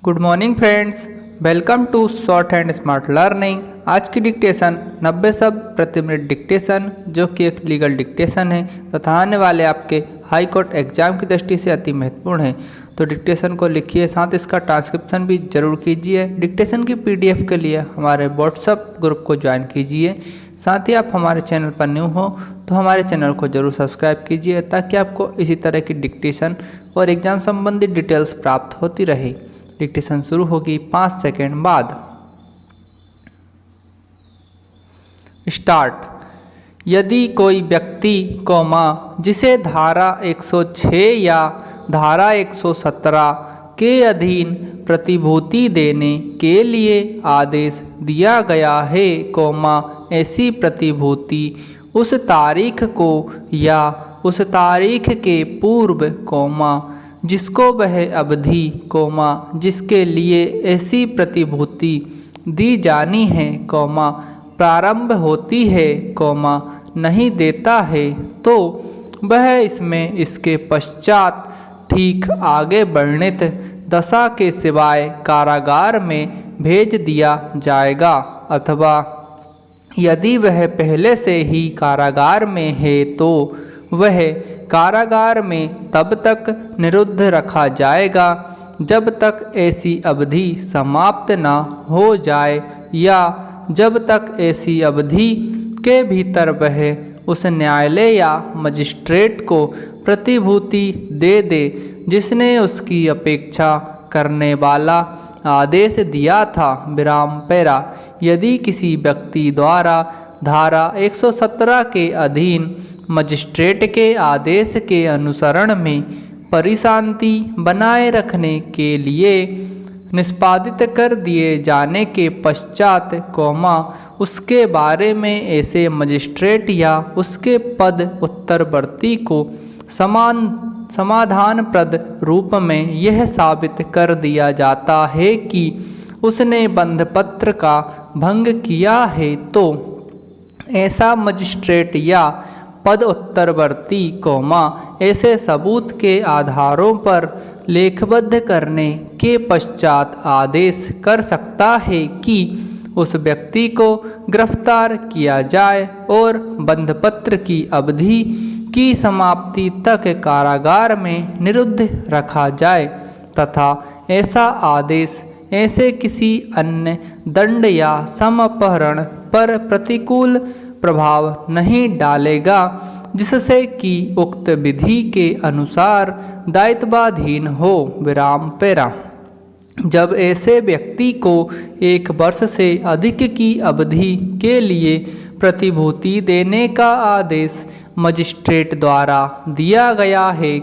Good morning friends, welcome to short and smart learning. आज की dictation 90 शब्द प्रति मिनट डिक्टेशन, जो कि एक लीगल डिक्टेशन है तथा आने वाले आपके हाई कोर्ट एग्जाम की दृष्टि से अति महत्वपूर्ण है। तो डिक्टेशन को लिखिए, साथ इसका ट्रांसक्रिप्शन भी जरूर कीजिए। डिक्टेशन की पीडीएफ के लिए हमारे व्हाट्सएप ग्रुप को ज्वाइन कीजिए। साथ ही आप हमारे चैनल पर न्यू हो तो हमारे चैनल को जरूर सब्सक्राइब कीजिए, ताकि आपको इसी तरह की डिक्टेशन और एग्जाम संबंधित डिटेल्स प्राप्त होती रहे। डिक्टेशन शुरू होगी 5 सेकेंड बाद। स्टार्ट। यदि कोई व्यक्ति जिसे धारा 106 या धारा 117 के अधीन प्रतिभूति देने के लिए आदेश दिया गया है, ऐसी प्रतिभूति उस तारीख को या उस तारीख के पूर्व, जिसको वह अवधि, जिसके लिए ऐसी प्रतिभूति दी जानी है, प्रारंभ होती है, नहीं देता है, तो वह इसमें इसके पश्चात ठीक आगे वर्णित दशा के सिवाय कारागार में भेज दिया जाएगा, अथवा यदि वह पहले से ही कारागार में है तो वह कारागार में तब तक निरुद्ध रखा जाएगा जब तक ऐसी अवधि समाप्त न हो जाए, या जब तक ऐसी अवधि के भीतर वह उस न्यायालय या मजिस्ट्रेट को प्रतिभूति दे दे जिसने उसकी अपेक्षा करने वाला आदेश दिया था। विराम पैरा। यदि किसी व्यक्ति द्वारा धारा 117 के अधीन मजिस्ट्रेट के आदेश के अनुसरण में परिशांति बनाए रखने के लिए निष्पादित कर दिए जाने के पश्चात, उसके बारे में ऐसे मजिस्ट्रेट या उसके पद उत्तरवर्ती को समाधानप्रद रूप में यह साबित कर दिया जाता है कि उसने बंधपत्र का भंग किया है, तो ऐसा मजिस्ट्रेट या पद उत्तरवर्ती, ऐसे सबूत के आधारों पर लेखबद्ध करने के पश्चात आदेश कर सकता है कि उस व्यक्ति को गिरफ्तार किया जाए और बंधपत्र की अवधि की समाप्ति तक कारागार में निरुद्ध रखा जाए, तथा ऐसा आदेश ऐसे किसी अन्य दंड या समअपहरण पर प्रतिकूल प्रभाव नहीं डालेगा जिससे कि उक्त विधि के अनुसार दायित्वाधीन हो। विराम पैरा। जब ऐसे व्यक्ति को 1 वर्ष से अधिक की अवधि के लिए प्रतिभूति देने का आदेश मजिस्ट्रेट द्वारा दिया गया है,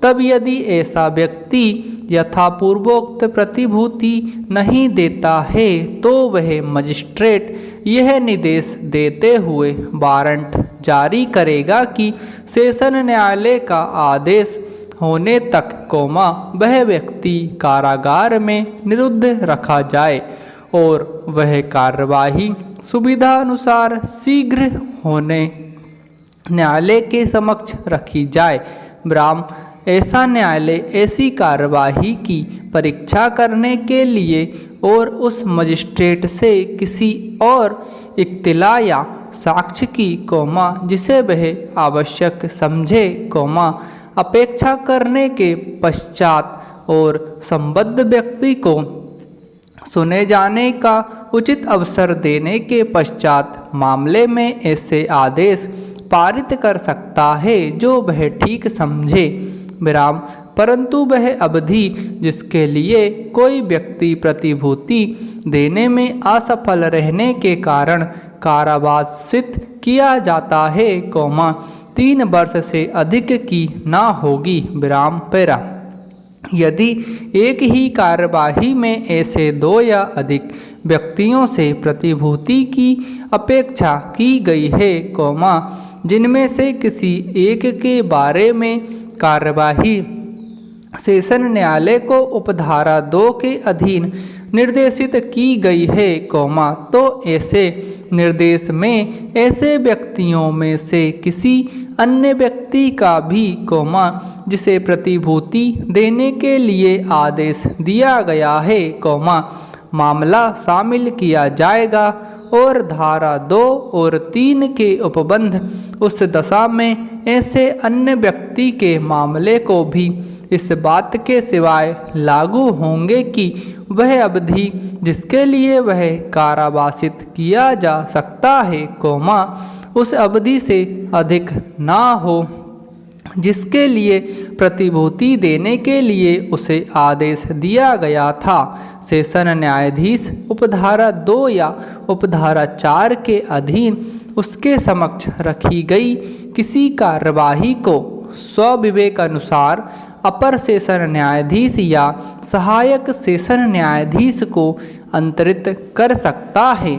तब यदि ऐसा व्यक्ति यथापूर्वोक्त प्रतिभूति नहीं देता है तो वह मजिस्ट्रेट यह निर्देश देते हुए वारंट जारी करेगा कि सेशन न्यायालय का आदेश होने तक, वह व्यक्ति कारागार में निरुद्ध रखा जाए और वह कार्यवाही सुविधा अनुसार शीघ्र होने न्यायालय के समक्ष रखी जाए। विराम। ऐसा न्यायालय ऐसी कार्यवाही की परीक्षा करने के लिए और उस मजिस्ट्रेट से किसी और इत्तिला या साक्ष्य की, जिसे वह आवश्यक समझे, अपेक्षा करने के पश्चात और संबद्ध व्यक्ति को सुने जाने का उचित अवसर देने के पश्चात मामले में ऐसे आदेश पारित कर सकता है जो वह ठीक समझे। विराम। परंतु वह अवधि जिसके लिए कोई व्यक्ति प्रतिभूति देने में असफल रहने के कारण कारावासित किया जाता है, 3 वर्ष से अधिक की ना होगी। विराम पैरा। यदि एक ही कार्यवाही में ऐसे 2 या अधिक व्यक्तियों से प्रतिभूति की अपेक्षा की गई है, जिनमें से किसी एक के बारे में कार्यवाही सेशन न्यायालय को उपधारा 2 के अधीन निर्देशित की गई है, तो ऐसे निर्देश में ऐसे व्यक्तियों में से किसी अन्य व्यक्ति का भी जिसे प्रतिभूति देने के लिए आदेश दिया गया है मामला शामिल किया जाएगा और धारा 2 और 3 के उपबंध उस दशा में ऐसे अन्य व्यक्ति के मामले को भी इस बात के सिवाय लागू होंगे कि वह अवधि जिसके लिए वह कारावासित किया जा सकता है उस अवधि से अधिक ना हो जिसके लिए प्रतिभूति देने के लिए उसे आदेश दिया गया था। सेशन न्यायाधीश उपधारा 2 या उपधारा 4 के अधीन उसके समक्ष रखी गई किसी कार्यवाही को स्वविवेक अनुसार अपर सेशन न्यायाधीश या सहायक सेशन न्यायाधीश को अंतरित कर सकता है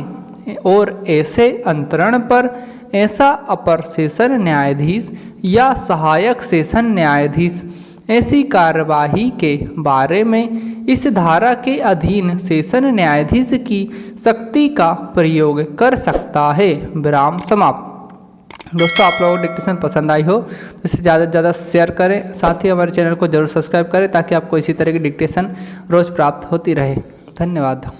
और ऐसे अंतरण पर ऐसा अपर सेशन न्यायाधीश या सहायक सेशन न्यायाधीश ऐसी कार्यवाही के बारे में इस धारा के अधीन सेशन न्यायाधीश की शक्ति का प्रयोग कर सकता है। विराम समाप्त। दोस्तों, आप लोगों को डिक्टेशन पसंद आई हो तो इसे ज़्यादा से ज़्यादा शेयर करें, साथ ही हमारे चैनल को जरूर सब्सक्राइब करें ताकि आपको इसी तरह की डिक्टेशन रोज़ प्राप्त होती रहे। धन्यवाद।